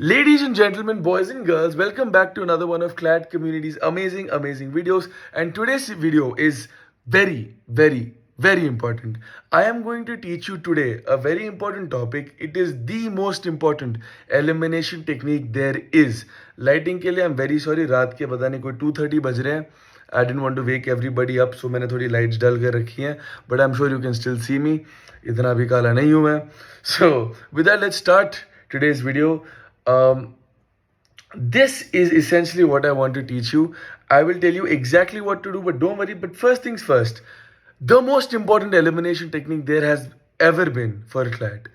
Ladies and gentlemen, boys and girls, welcome back to another one of Clad Community's amazing videos. And today's video is very important. I am going to teach you today a very important topic. It is the most important elimination technique there is. Lighting के लिए I'm very sorry, रात के पता नहीं कोई 2:30 बज रहे हैं. I didn't want to wake everybody up, so मैंने थोड़ी lights डल कर रखी हैं. But I'm sure you can still see me. इतना भी काला नहीं हूँ मैं. So with that, let's start today's video. This is essentially what I want to teach you. I will tell you exactly what to do, but don't worry. But first things first, the most important elimination technique there has ever been for CLAT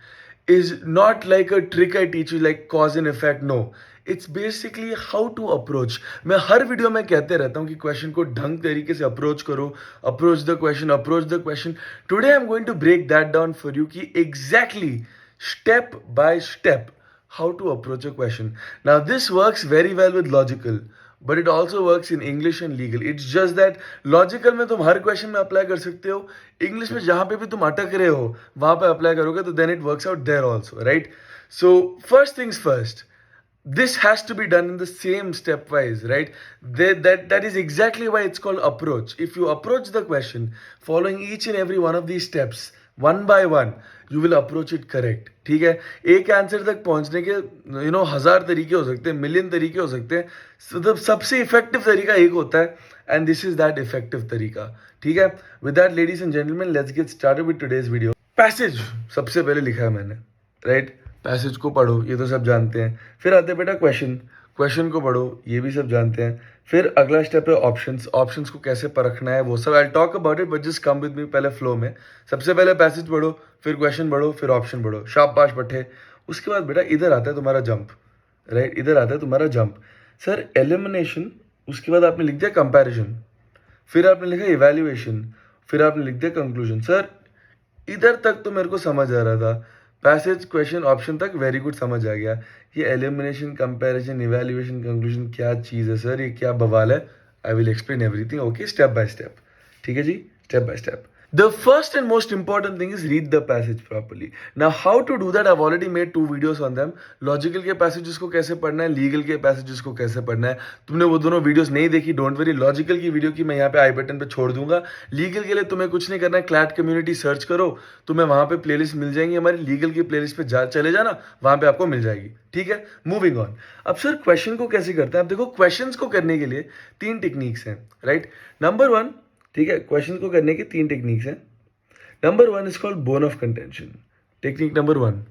is not like a trick I teach you like cause and effect. No, it's basically how to approach. मैं हर video में कहते रहता हूँ कि question को ढंग तरीके से अप्रोच करो, approach the question. Today I am going to break that down for you कि exactly step by step how to approach a question. Now this works very well with logical, but it also works in English and legal. It's just that logical में तुम हर question में apply कर सकते हो, English में जहाँ पे भी तुम अटक रहे हो वहाँ पे apply करोगे तो then it works out there also, right? So first things first, this has to be done in the same stepwise, right? That is exactly why it's called approach. If you approach the question following each and every one of these steps one by one, you will approach it correct. ठीक है, एक answer तक पहुंचने के 1000 तरीके हो सकते हैं, मिलियन तरीके हो सकते हैं. मतलब सबसे इफेक्टिव तरीका एक होता है, and this is that effective तरीका. ठीक है, with that ladies and gentleman, let's get started with today's video. Passage सबसे पहले लिखा है मैंने, राइट? पैसेज को पढ़ो, ये तो सब जानते हैं. फिर आते बेटा क्वेश्चन को पढ़ो, ये भी सब जानते हैं. फिर अगला स्टेप है ऑप्शंस को कैसे परखना है वो सब. I talk about it, but just come with me पहले फ्लो में. सबसे पहले पैसेज पढ़ो, फिर क्वेश्चन पढ़ो, फिर ऑप्शन पढ़ो. शाबाश पट्टे. उसके बाद बेटा इधर आता है तुम्हारा जंप, राइट? इधर आता है तुम्हारा जंप. सर एलिमिनेशन, उसके बाद आपने लिख दिया कंपैरिजन, फिर आपने लिखा इवैल्यूएशन, फिर आपने लिख दिया कंक्लूजन. सर इधर तक तो मेरे को समझ आ रहा था, पैसेज क्वेश्चन ऑप्शन तक वेरी गुड समझ आ गया. ये एलिमिनेशन, कंपैरिजन, इवैल्यूएशन, कंक्लूजन क्या चीज़ है सर, ये क्या बवाल है? I will explain everything, okay, step by step. ठीक है जी, step by step. The first and most important thing is read the passage properly. Now how to do that, I've already made 2 videos on them. Logical के passages को कैसे पढ़ना है, legal के passages को कैसे पढ़ना है. तुमने वो दोनों videos नहीं देखी, don't worry. Logical की video की मैं यहाँ पे आई बटन पे छोड़ दूंगा. Legal के लिए तुम्हें कुछ नहीं करना है, CLAT community सर्च करो, तुम्हें वहाँ पे प्लेलिस्ट मिल जाएंगी. हमारी लीगल की प्लेलिस्ट पे चले जाना, वहाँ पे आपको मिल जाएगी. ठीक है, मूविंग ऑन. अब सर क्वेश्चन को कैसे करते हैं? अब देखो, क्वेश्चन को करने के लिए 3 टेक्निक्स हैं, राइट? नंबर 1, ठीक है, क्वेश्चन को करने की 3 टेक्निक्स हैं. Number 1 is called bone of contention. Technique number 1.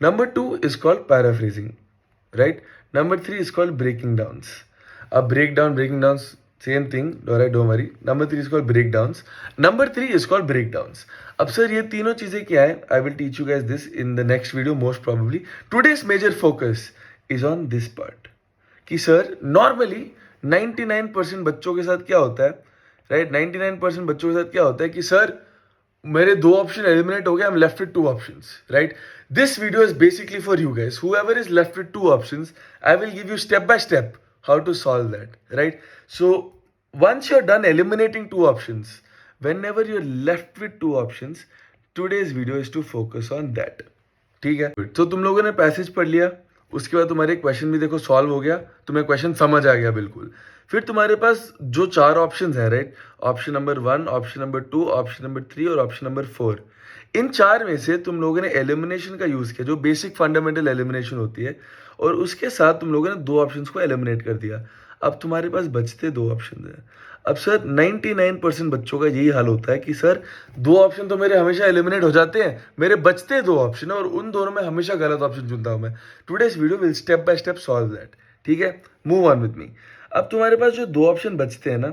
Number 2 is called paraphrasing. Right? Number 3 is called breaking downs. Breaking downs, same thing. Alright, don't worry. Number 3 is called breakdowns. Number 3 is called breakdowns. अब sir ये तीनों चीजें क्या है? I will teach you guys this in the next video most probably. Today's major focus is on this part. कि sir normally 99% बच्चों के साथ क्या होता है? Right? 99% बच्चों के साथ क्या होता है कि सर मेरे 2 ऑप्शन एलिमिनेट हो गए, I am left with 2 options, right? This video is basically for you guys, whoever is left with 2 options, I will give you step by step how to solve that, right? So once you're done eliminating 2 options, whenever you're left with 2 options, today's video is to focus on that. ठीक है, तो तुम लोगों ने passage पढ़ लिया, उसके बाद तुम्हारे क्वेश्चन भी देखो सॉल्व हो गया, तुम्हें क्वेश्चन समझ आ गया बिल्कुल. फिर तुम्हारे पास जो 4 ऑप्शंस हैं, right? Option number 1, option number 2, option number 3 और ऑप्शन नंबर 4. इन 4 में से तुम लोगों ने एलिमिनेशन का यूज किया, जो बेसिक फंडामेंटल एलिमिनेशन होती है, और उसके साथ तुम लोगों ने 2 ऑप्शंस को एलिमिनेट कर दिया. अब तुम्हारे पास बचते 2 ऑप्शन हैं. अब सर 99% बच्चों का यही हाल होता है कि सर 2 ऑप्शन तो मेरे हमेशा एलिमिनेट हो जाते हैं, मेरे बचते 2 ऑप्शन है और उन दोनों में हमेशा गलत ऑप्शन चुनता हूं मैं. Today's video will step by step solve that. ठीक है, मूव ऑन विद मी. अब तुम्हारे पास जो 2 ऑप्शन बचते हैं ना,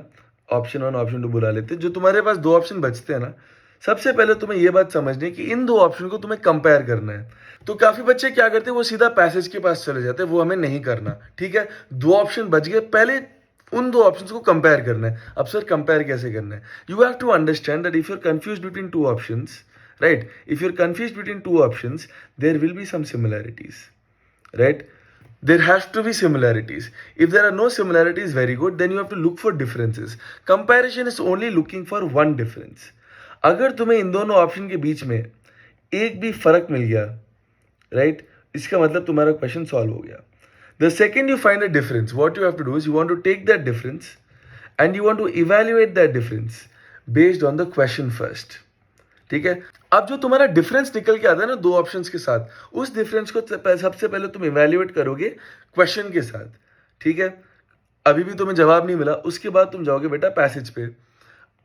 ऑप्शन 1, ऑप्शन 2 बुला लेते हैं, जो तुम्हारे पास 2 ऑप्शन बचते हैं ना, सबसे पहले तुम्हें यह बात समझनी है कि इन 2 ऑप्शन को तुम्हें कंपेयर करना है. तो काफी बच्चे क्या करते हैं, वो सीधा पैसेज के पास चले जाते हैं, वो हमें नहीं करना. ठीक है, 2 ऑप्शन बच गए, पहले उन 2 ऑप्शंस को कंपेयर करना है. अब सर कंपेयर कैसे करना है? You have to understand that if you are confused between 2 options, right? If you are confused between 2 options, there will be some similarities, right? There has to be similarities. If there are no similarities, very good, then you have to look for differences. Comparison is only looking for one difference. अगर तुम्हें इन दोनों option के बीच में एक भी फर्क मिल गया, right, इसका मतलब तुम्हारा क्वेश्चन सॉल्व हो गया. The second you find a difference, what you have to do is you want to take that difference and you want to evaluate that difference based on the question first. ठीक है, अब जो तुम्हारा difference निकल के आता है ना दो ऑप्शंस के साथ, उस डिफरेंस को सबसे पहले तुम इवेल्युएट करोगे क्वेश्चन के साथ. ठीक है, अभी भी तुम्हें जवाब नहीं मिला, उसके बाद तुम जाओगे बेटा पैसेज पे.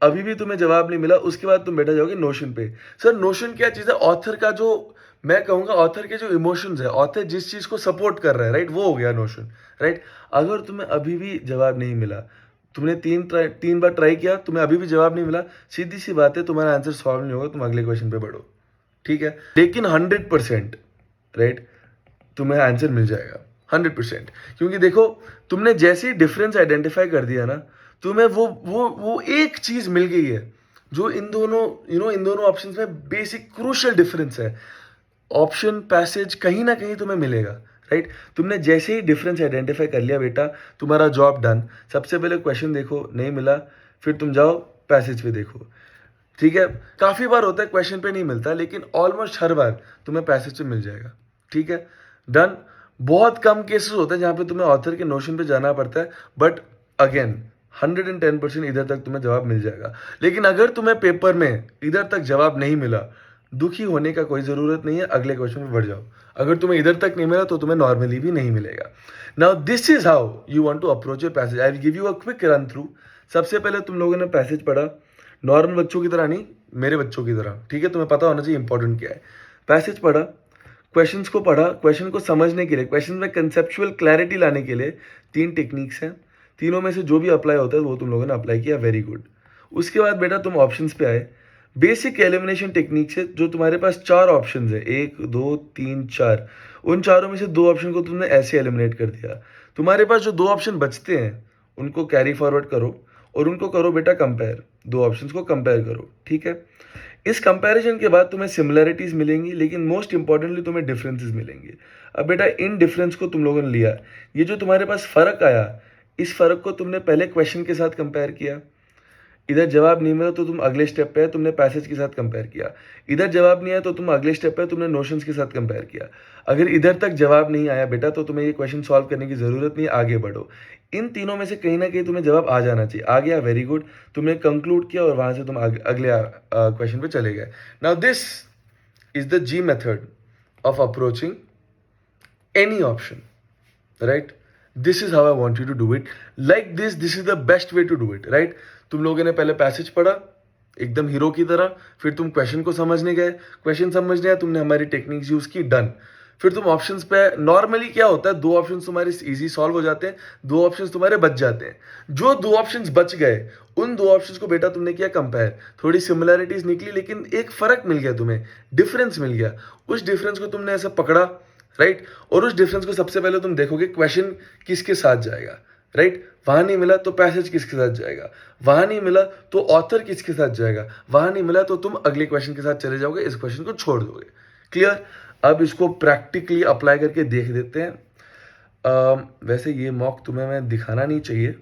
अभी भी तुम्हें जवाब नहीं मिला, उसके बाद तुम बेटा जाओगे नोशन पे. सर नोशन क्या चीज़ है? ऑथर का जो, मैं कहूँगा ऑथर के जो इमोशंस है, ऑथर जिस चीज़ को सपोर्ट कर रहा है, राइट, वो हो गया नोशन. राइट, अगर तुम्हें अभी भी जवाब नहीं मिला, तुमने तीन बार ट्राई किया, तुम्हें अभी भी जवाब नहीं मिला, सीधी सी बात है तुम्हारा आंसर सॉल्व नहीं होगा, तुम अगले क्वेश्चन पे बढ़ो. ठीक है, लेकिन 100% राइट तुम्हें आंसर मिल जाएगा 100%. क्योंकि देखो, तुमने जैसे ही डिफरेंस आइडेंटिफाई कर दिया ना, तुम्हें वो एक चीज मिल गई है जो इन दोनों इन दोनों ऑप्शंस में बेसिक क्रूशियल डिफरेंस है. ऑप्शन पैसेज कहीं ना कहीं तुम्हें मिलेगा. राइट, तुमने जैसे ही डिफरेंस आइडेंटिफाई कर लिया बेटा, तुम्हारा जॉब डन. सबसे पहले क्वेश्चन देखो, नहीं मिला, फिर तुम जाओ पैसेज पे देखो. ठीक है, काफ़ी बार होता है क्वेश्चन पे नहीं मिलता, लेकिन ऑलमोस्ट हर बार तुम्हें पैसेज पे मिल जाएगा. ठीक है, डन. बहुत कम केसेस होते हैं जहाँ पे तुम्हें ऑथर के नोशन पे जाना पड़ता है, बट अगेन 110% इधर तक तुम्हें जवाब मिल जाएगा. लेकिन अगर तुम्हें पेपर में इधर तक जवाब नहीं मिला, दुखी होने का कोई ज़रूरत नहीं है, अगले क्वेश्चन पे बढ़ जाओ. अगर तुम्हें इधर तक नहीं मिला तो तुम्हें नॉर्मली भी नहीं मिलेगा. Now this is how you want to approach your passage. I will give you a quick run through. सबसे पहले तुम लोगों ने पैसेज पढ़ा, नॉर्मल बच्चों की तरह नहीं, मेरे बच्चों की तरह. ठीक है, तुम्हें पता होना चाहिए इंपॉर्टेंट क्या है. पैसेज पढ़ा, क्वेश्चंस को पढ़ा. क्वेश्चन को समझने के लिए, क्वेश्चन में कंसेप्चुअल क्लैरिटी लाने के लिए 3 टेक्निक्स हैं. तीनों में से जो भी अप्लाई होता है वो तुम लोगों ने अप्लाई किया, वेरी गुड. उसके बाद बेटा तुम ऑप्शंस पे आए. बेसिक एलिमिनेशन टेक्निक से जो तुम्हारे पास 4 ऑप्शन है, 1 2 3 4, उन चारों में से 2 ऑप्शन को तुमने ऐसे एलिमिनेट कर दिया. तुम्हारे पास जो 2 ऑप्शन बचते हैं उनको कैरी फॉरवर्ड करो और उनको करो बेटा कंपेयर. 2 ऑप्शंस को कंपेयर करो. ठीक है, इस कंपैरिजन के बाद तुम्हें सिमिलैरिटीज मिलेंगी, लेकिन मोस्ट इंपॉर्टेंटली तुम्हें डिफरेंसेस मिलेंगे. अब बेटा इन डिफरेंस को तुम लोगों ने लिया, ये जो तुम्हारे पास फर्क आया, इस फर्क को तुमने पहले क्वेश्चन के साथ कंपेयर किया. इधर जवाब नहीं मिला तो तुम अगले स्टेप पे तुमने पैसेज के साथ कंपेयर किया. इधर जवाब नहीं आया तो तुम अगले स्टेप पे तुमने नोशंस के साथ कंपेयर किया. अगर इधर तक जवाब नहीं आया बेटा तो तुम्हें ये क्वेश्चन सॉल्व करने की ज़रूरत नहीं, आगे बढ़ो. इन तीनों में से कहीं ना कहीं तुम्हें जवाब आ जाना चाहिए. आ गया, वेरी गुड. तुमने कंक्लूड किया और वहाँ से तुम अगले क्वेश्चन पे चले गए. Now this is the G method of approaching any option. Right, this is how I want you to do it. Like this is the best way to do it. Right, तुम लोगों ने पहले passage पढ़ा एकदम hero की तरह, फिर तुम क्वेश्चन को समझने गए, क्वेश्चन समझने आया, तुमने हमारी टेक्निक्स यूज की, डन. फिर तुम ऑप्शंस पे, नॉर्मली क्या होता है 2 ऑप्शंस तुम्हारे इजी सॉल्व हो जाते हैं, 2 ऑप्शंस तुम्हारे बच जाते हैं. जो 2 ऑप्शंस बच गए उन 2 ऑप्शंस को बेटा तुमने किया कंपेयर. थोड़ी सिमिलैरिटीज निकली, लेकिन एक फर्क मिल गया तुम्हें, डिफरेंस मिल गया. उस डिफरेंस को तुमने ऐसा पकड़ा, राइट, और उस डिफरेंस को सबसे पहले तुम देखोगे क्वेश्चन किसके साथ जाएगा. राइट, वहां नहीं मिला तो पैसेज किसके साथ जाएगा, वहां नहीं मिला तो ऑथर किसके साथ जाएगा, वहां नहीं मिला तो तुम अगले क्वेश्चन के साथ चले जाओगे, इस क्वेश्चन को छोड़ दोगे. क्लियर. अब इसको प्रैक्टिकली अप्लाई करके देख देते हैं. वैसे ये मॉक तुम्हें मैं दिखाना नहीं चाहिए,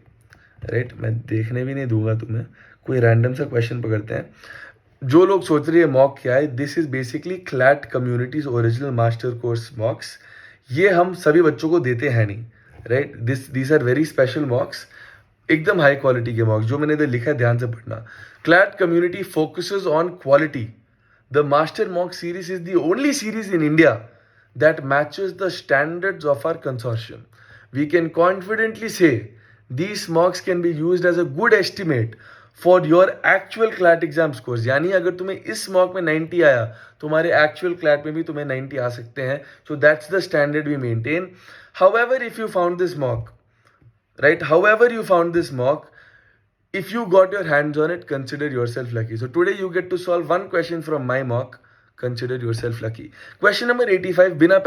राइट, मैं देखने भी नहीं दूंगा तुम्हें. कोई रैंडम सा क्वेश्चन पकड़ते हैं. जो लोग सोच रहे हैं मॉक क्या है, this is basically CLAT communities original master course mocks. ये हम सभी बच्चों को देते हैं नहीं, right. These are very special mocks, एकदम हाई क्वालिटी के मॉक्स. जो मैंने इधर लिखा है ध्यान से पढ़ना. CLAT community focuses on quality. The master mock series is the only series in India that matches the standards of our consortium. We can confidently say these mocks can be used as a good estimate for your actual CLAT exam scores. यानी अगर तुम्हें इस mock में 90 आया, तुम्हारे actual CLAT में भी तुम्हें 90 आ सकते हैं. So that's the standard we maintain. However, if you found this mock, right? However you found this mock, if you got your hands on it, consider yourself lucky. So today you get to solve one question from my mock. Consider your self lucky. Question number 85 बिना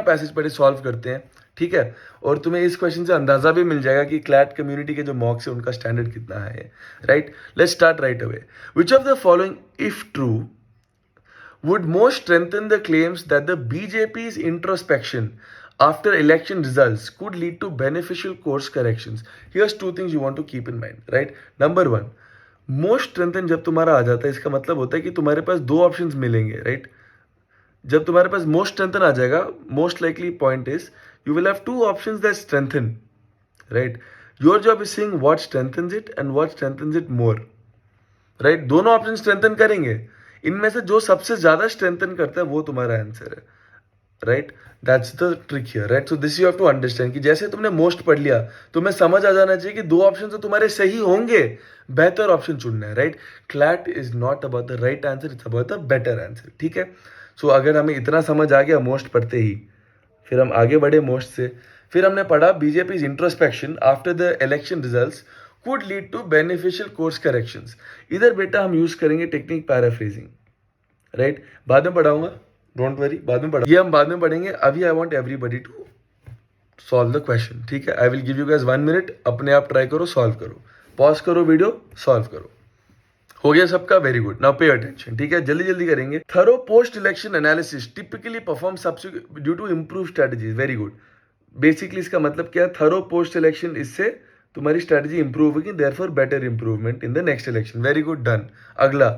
passage पढ़े solve करते हैं. ठीक है, और तुम्हें इस question से अंदाजा भी मिल जाएगा कि क्लैट कम्युनिटी के जो मॉक्स है उनका स्टैंडर्ड कितना है. Right, let's start right away. Which of the following if true would most strengthen the claims that the BJP's introspection after election results could lead to beneficial course corrections? Here's 2 things you want to keep in mind, right? Number 1, most strengthen जब तुम्हारा आ जाता है, इसका मतलब होता है कि तुम्हारे पास 2 ऑप्शंस मिलेंगे, राइट. जब तुम्हारे पास मोस्ट स्ट्रेंथन आ जाएगा, most likely point is You will have two options that strengthen, right? Your job is seeing what strengthens it and what strengthens it more, right? दोनों ऑप्शन स्ट्रेंथन करेंगे, इनमें से जो सबसे ज्यादा स्ट्रेंथन करता है वो तुम्हारा आंसर है, right? That's the trick here, right? So this you have to understand कि जैसे तुमने मोस्ट पढ़ लिया, तुम्हें समझ आ जाना चाहिए कि दो ऑप्शन तो तुम्हारे सही होंगे, बेहतर ऑप्शन चुनना है, right? CLAT is not about the right answer, it's about the better answer, ठीक है? सो अगर हमें इतना समझ आ गया मोस्ट पढ़ते ही, फिर हम आगे बढ़े मोस्ट से। फिर हमने पढ़ा BJP introspection after the election results could lead to beneficial course corrections. इधर बेटा हम यूज करेंगे टेक्निक पैराफ्रेजिंग, राइट? बाद में पढ़ाऊंगा, डोंट वरी, बाद में पढ़ा, ये हम बाद में पढ़ेंगे। अभी I want everybody to solve the question, ठीक है? I will give you guys 1 minute, अपने आप ट्राई करो, सॉल्व करो, पॉज करो वीडियो, सॉल्व करो। हो गया सबका? Very good. Now pay attention, ठीक है? जल्दी जल्दी करेंगे। Thorough post election analysis typically perform due to improve strategies. Very good. Basically इसका मतलब क्या है? थरो पोस्ट इलेक्शन, इससे तुम्हारी स्ट्रेटजी इंप्रूव होगी, therefore better improvement in the next election. Very good, done. अगला,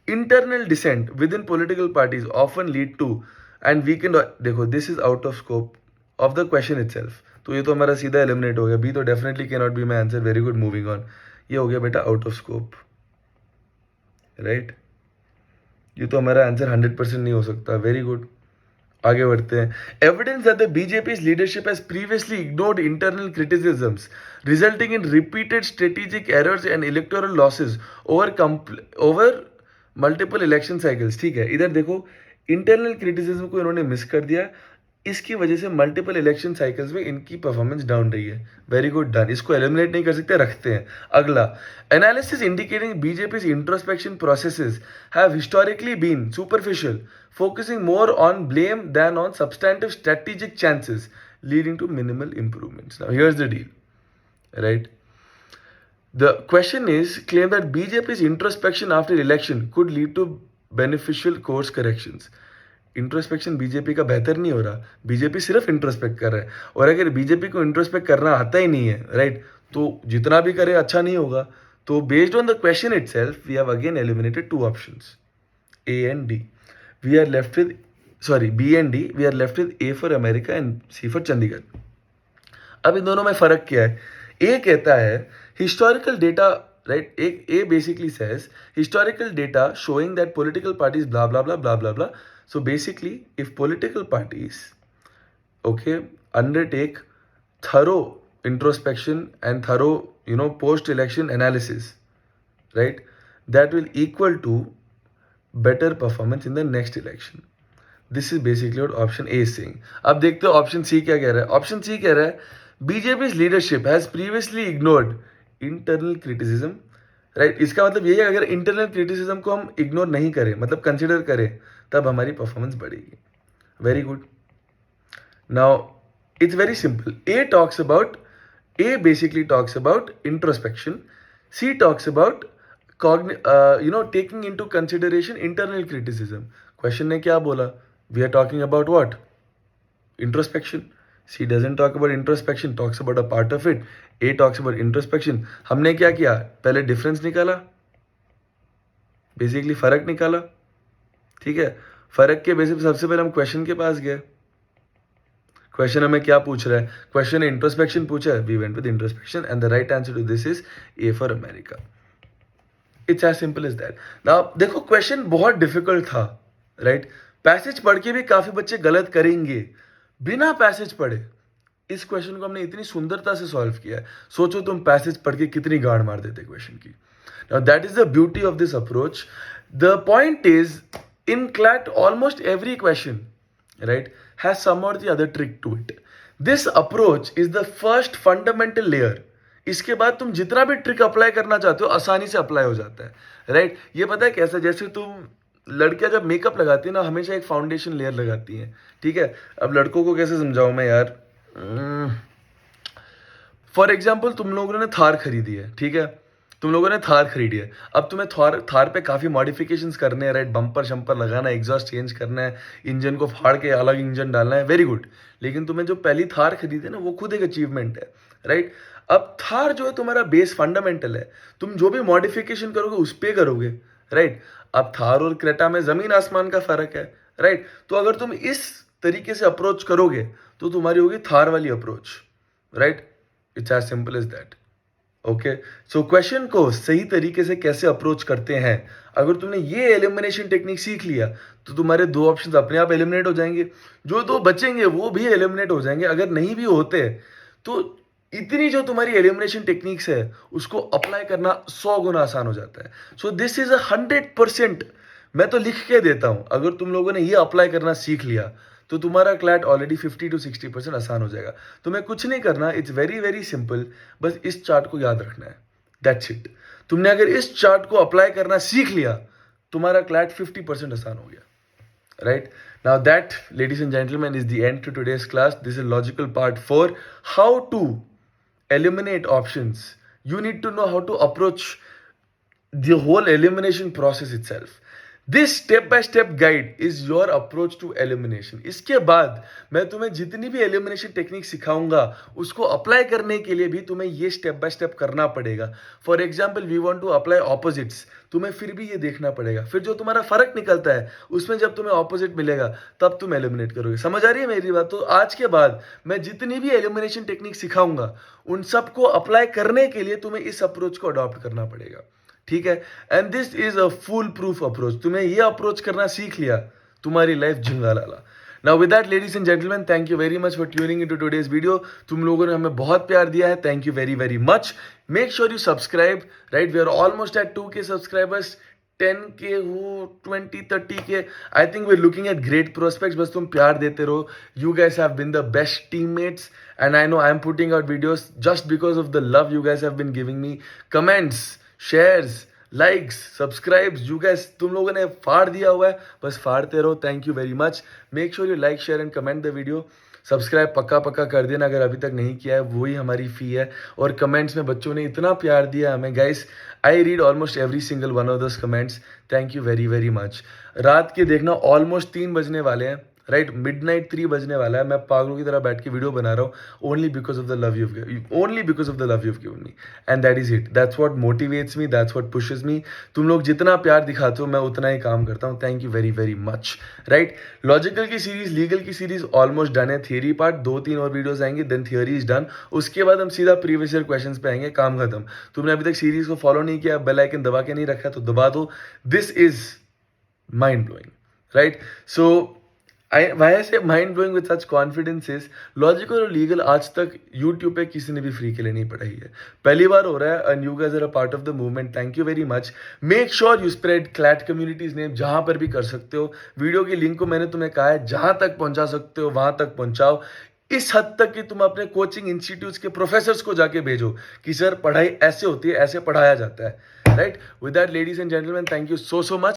internal dissent within political parties often lead to and weakened. देखो, this is out of scope of the question itself, तो ये तो हमारा सीधा eliminate हो गया। B तो definitely can not be my answer. Very good, moving on. ये हो गया बेटा आउट ऑफ स्कोप, राइट? ये तो हमारा आंसर 100% नहीं हो सकता। वेरी गुड, आगे बढ़ते हैं। Evidence that the BJP's leadership has previously ignored internal criticisms resulting in repeated strategic errors and electoral losses over multiple election cycles. ठीक है, इधर देखो, इंटरनल क्रिटिसिज्म को इन्होंने मिस कर दिया, इसकी वजह से मल्टीपल इलेक्शन साइकिल्स में इनकी परफॉर्मेंस डाउन रही है। Very good, done. इसको एलिमिनेट नहीं कर सकते, रखते हैं। अगला, analysis indicating BJP's introspection processes have historically been superficial, focusing more on blame than on substantive strategic chances, leading to minimal improvements. Now here's the deal, right? The question is, claim that BJP's introspection after election could lead to beneficial course corrections. Introspection BJP का बेहतर नहीं हो रहा, BJP सिर्फ introspect कर रहा है। और अगर बीजेपी को इंट्रोस्पेक्ट करना आता ही नहीं है, राइट, तो जितना भी करे अच्छा नहीं होगा। तो based on the question itself we have again eliminated two options, A and D. We are left with, sorry, B and D, we are left with A for America and C for Chandigarh. अब इन दोनों में फर्क क्या है? ए कहता है historical data, right? एक a basically says historical data showing that political parties blah blah blah blah blah blah. So basically, if political parties, okay, undertake thorough introspection and thorough, post-election analysis, right, that will equal to better performance in the next election. This is basically what option A is saying. अब देखते हो option C क्या कह रहा है. Option C कह रहा है BJP's leadership has previously ignored internal criticism, right? इसका मतलब ये है, अगर इंटरनल क्रिटिसिज्म को हम इग्नोर नहीं करें, मतलब कंसिडर करें, तब हमारी परफॉर्मेंस बढ़ेगी। Very good. Now it's very simple. A basically talks about introspection, C talks about taking into consideration internal criticism. Question ने क्या बोला? We are talking about what? Introspection. C doesn't talk about introspection, talks about a part of it. A talks about introspection. हमने क्या किया? पहले difference निकाला, basically फर्क निकाला, ठीक है? फर्क के बेसिस पे सबसे पहले हम क्वेश्चन के पास गए। क्वेश्चन हमें क्या पूछ रहा है? क्वेश्चन ने इंट्रोस्पेक्शन पूछा है, we went with introspection and the right answer to this is A for America. It's as simple as that. Now देखो, क्वेश्चन बहुत डिफिकल्ट था, राइट? पैसेज पढ़ के भी काफी बच्चे गलत करेंगे बिना पैसेज पढ़े। इस क्वेश्चन को हमने इतनी सुंदरता से सॉल्व किया है। सोचो तुम पैसेज पढ़ के कितनी गाड़ मार देते क्वेश्चन की। Now that is the beauty of this approach. The point is, in CLAT almost every question, right, has some और the other trick to it. This approach is the first fundamental layer. इसके बाद तुम जितना भी trick apply करना चाहते हो आसानी से अप्लाई हो जाता है, राइट? ये पता है कैसा? जैसे तुम लड़कियां जब मेकअप लगाती है ना, हमेशा एक फाउंडेशन लेयर लगाती हैं, ठीक है? अब लड़कों को कैसे समझाऊं मैं यार? फॉर एग्जाम्पल, तुम लोगों ने थार खरीदी है, ठीक है? तुम लोगों ने थार खरीदी है। अब तुम्हें थार पे काफी मॉडिफिकेशंस करने हैं, राइट? बम्पर शंपर लगाना है, एग्जॉस्ट चेंज करना है, इंजन को फाड़ के अलग इंजन डालना है। Very good. लेकिन तुम्हें जो पहली थार खरीदी है ना, वो खुद एक अचीवमेंट है, राइट? अब थार जो है तुम्हारा बेस फंडामेंटल है, तुम जो भी मॉडिफिकेशन करोगे उस पे करोगे, राइट? अब थार और क्रेटा में जमीन आसमान का फर्क है, राइट? तो अगर तुम इस तरीके से अप्रोच करोगे तो तुम्हारी होगी थार वाली approach, right? It's as simple as that. Okay, so question को सही तरीके से कैसे अप्रोच करते हैं, अगर तुमने ये एलिमिनेशन टेक्निक सीख लिया तो तुम्हारे दो ऑप्शंस अपने आप एलिमिनेट हो जाएंगे, जो दो बचेंगे वो भी एलिमिनेट हो जाएंगे। अगर नहीं भी होते तो इतनी जो तुम्हारी एलिमिनेशन टेक्निक्स है उसको अप्लाई करना 100 गुना आसान हो जाता है। सो दिस इज 100%, मैं तो लिख के देता हूं, अगर तुम लोगों ने ये अप्लाई करना सीख लिया तो तुम्हारा क्लैट ऑलरेडी 50 to 60% आसान हो जाएगा। तुम्हें कुछ नहीं करना, इट्स वेरी वेरी सिंपल, बस इस चार्ट को याद रखना है, दैट्स इट। तुमने अगर इस चार्ट को अप्लाई करना सीख लिया, तुम्हारा क्लैट 50% आसान हो गया, right? Now that, ladies and gentlemen, is the end to today's class. This is logical part 4, how to eliminate options. You need to know how to approach the whole elimination process itself. This step by step guide is your approach to elimination. इसके बाद मैं तुम्हें जितनी भी elimination technique सिखाऊंगा उसको apply करने के लिए भी तुम्हें ये स्टेप बाय स्टेप करना पड़ेगा। For example, we want to apply opposites, तुम्हें फिर भी ये देखना पड़ेगा, फिर जो तुम्हारा फर्क निकलता है उसमें जब तुम्हें ऑपोजिट मिलेगा तब तुम एलिमिनेट करोगे। समझ आ रही है मेरी बात? तो आज के बाद मैं जितनी भी एलिमिनेशन टेक्निक सिखाऊंगा उन सबको अप्लाई करने के लिए तुम्हें इस अप्रोच को अडॉप्ट करना पड़ेगा, ठीक है? And this is a foolproof approach. तुम्हें ये अप्रोच करना सीख लिया, तुम्हारी लाइफ झिंगा लाला। Now with that, ladies and gentleman, thank you very much for tuning into today's video. तुम लोगों ने हमें बहुत प्यार दिया है, thank you very very much. Make sure you subscribe, right? We are almost at 2K subscribers, 10K हो, 20, 30K। I think we are looking eight great prospects, बस तुम प्यार देते रहो। You guys have been the best teammates and I know I am putting out videos just because of the love you guys have been giving me. Comments, shares, likes, subscribes, you guys तुम लोगों ने फाड़ दिया हुआ है, बस फाड़ते रहो। Thank you very much. Make sure you like, share and comment the video. Subscribe पक्का पक्का कर देना अगर अभी तक नहीं किया है, वही हमारी फी है। और कमेंट्स में बच्चों ने इतना प्यार दिया हमें guys, I read almost every single one of those comments. Thank you very very much. रात के देखना ऑलमोस्ट 3 बजने वाले हैं, राइट? मिडनाइट 3 बजने वाला है। मैं पागलों की तरह बैठ के वीडियो बना रहा हूँ only because of the love you given me, and that is it. That's what motivates me, that's what pushes me. तुम लोग जितना प्यार दिखाते हो मैं उतना ही काम करता हूँ। Thank you very very much, right? Logical की सीरीज, लीगल की सीरीज ऑलमोस्ट डन है। थियरी पार्ट 2-3 और वीडियोस आएंगे, देन थियरी इज डन। उसके बाद हम सीधा प्रीवियस ईयर क्वेश्चंस पे आएंगे, काम खत्म। तुमने अभी तक सीरीज को फॉलो नहीं किया, बेल आइकन दबा के नहीं रखा तो दबा दो। This is mind blowing, right? So why I say mind blowing with such confidence is, logical और लीगल आज तक यूट्यूब पे किसी ने भी फ्री के लिए नहीं पढ़ाई है, पहली बार हो रहा है। And you guys are a part of the movement, thank you very much. Make sure you spread CLAT communities name जहां पर भी कर सकते हो। वीडियो की लिंक को मैंने तुम्हें कहा है जहां तक पहुंचा सकते हो वहां तक पहुंचाओ, इस हद तक कि तुम अपने कोचिंग इंस्टीट्यूट्स के प्रोफेसर्स को जाके भेजो कि सर पढ़ाई ऐसे होती है, ऐसे पढ़ाया जाता है, right? With that, ladies and gentleman, thank you so much.